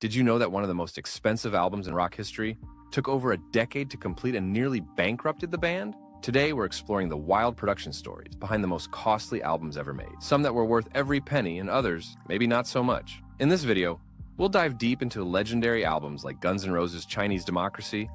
Did you know that one of the most expensive albums in rock history took over a decade to complete and nearly bankrupted the band? Today, we're exploring the wild production stories behind the most costly albums ever made. Some that were worth every penny and others, maybe not so much. In this video, we'll dive deep into legendary albums like Guns N' Roses' Chinese Democracy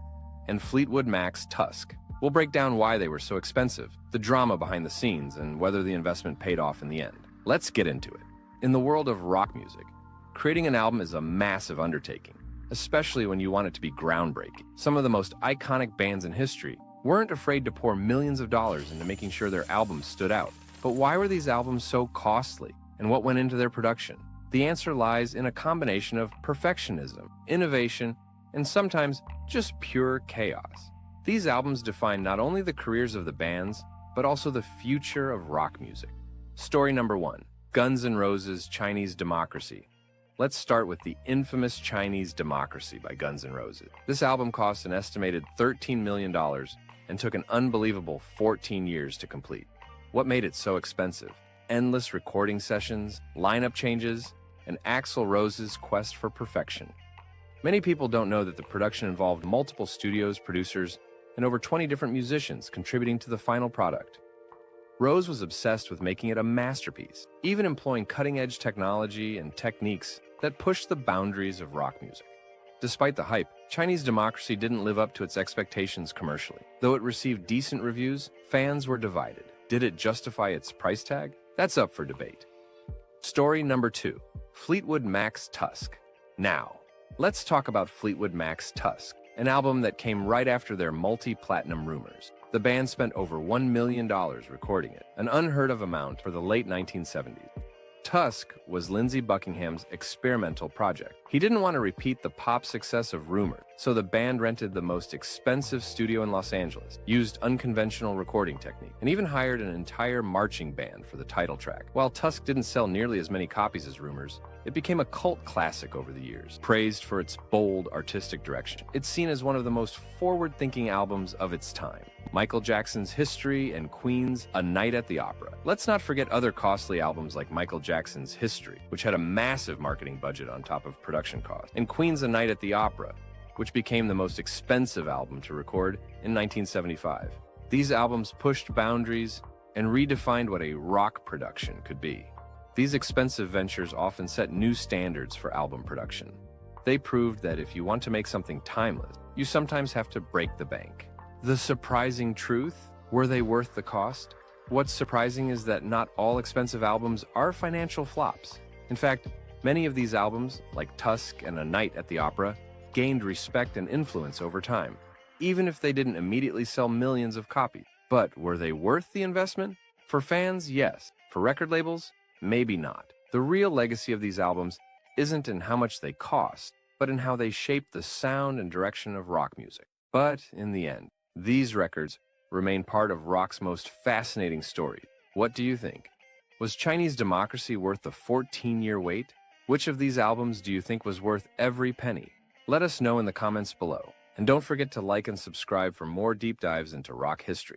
and Fleetwood Mac's Tusk. We'll break down why they were so expensive, the drama behind the scenes, and whether the investment paid off in the end. Let's get into it. In the world of rock music, creating an album is a massive undertaking, especially when you want it to be groundbreaking. Some of the most iconic bands in history weren't afraid to pour millions of dollars into making sure their albums stood out. But why were these albums so costly, and what went into their production? The answer lies in a combination of perfectionism, innovation, and sometimes just pure chaos. These albums define not only the careers of the bands, but also the future of rock music. Story number 1, Guns N' Roses' Chinese Democracy. Let's start with the infamous Chinese Democracy by Guns N' Roses. This album cost an estimated $13 million and took an unbelievable 14 years to complete. What made it so expensive? Endless recording sessions, lineup changes, and Axl Rose's quest for perfection. Many people don't know that the production involved multiple studios, producers, and over 20 different musicians contributing to the final product. Rose was obsessed with making it a masterpiece, even employing cutting-edge technology and techniques that pushed the boundaries of rock music. Despite the hype, Chinese Democracy didn't live up to its expectations commercially. Though it received decent reviews, fans were divided. Did it justify its price tag? That's up for debate. Story number 2, Fleetwood Mac's Tusk. Now, let's talk about Fleetwood Mac's Tusk, an album that came right after their multi-platinum rumors. The band spent over $1 million recording it, an unheard of amount for the late 1970s. Tusk was Lindsey Buckingham's experimental project. He didn't want to repeat the pop success of Rumor, so the band rented the most expensive studio in Los Angeles, used unconventional recording technique, and even hired an entire marching band for the title track. While Tusk didn't sell nearly as many copies as Rumors, it became a cult classic over the years. Praised for its bold artistic direction, it's seen as one of the most forward-thinking albums of its time. Michael Jackson's History and Queen's A Night at the Opera. Let's not forget other costly albums like Michael Jackson's History, which had a massive marketing budget on top of production costs, and Queen's A Night at the Opera, which became the most expensive album to record in 1975. These albums pushed boundaries and redefined what a rock production could be. These expensive ventures often set new standards for album production. They proved that if you want to make something timeless, you sometimes have to break the bank. The Suprising Truth? Were they worth the cost? What's surprising is that not all expensive albums are financial flops. In fact, many of these albums, like Tusk and A Night at the Opera, gained respect and influence over time, even if they didn't immediately sell millions of copies. But were they worth the investment? For fans, yes. For record labels, maybe not. The real legacy of these albums isn't in how much they cost, but in how they shaped the sound and direction of rock music. But in the end, these records remain part of rock's most fascinating story. What do you think? Was Chinese Democracy worth the 14-year wait? Which of these albums do you think was worth every penny? Let us know in the comments below. And don't forget to like and subscribe for more deep dives into rock history.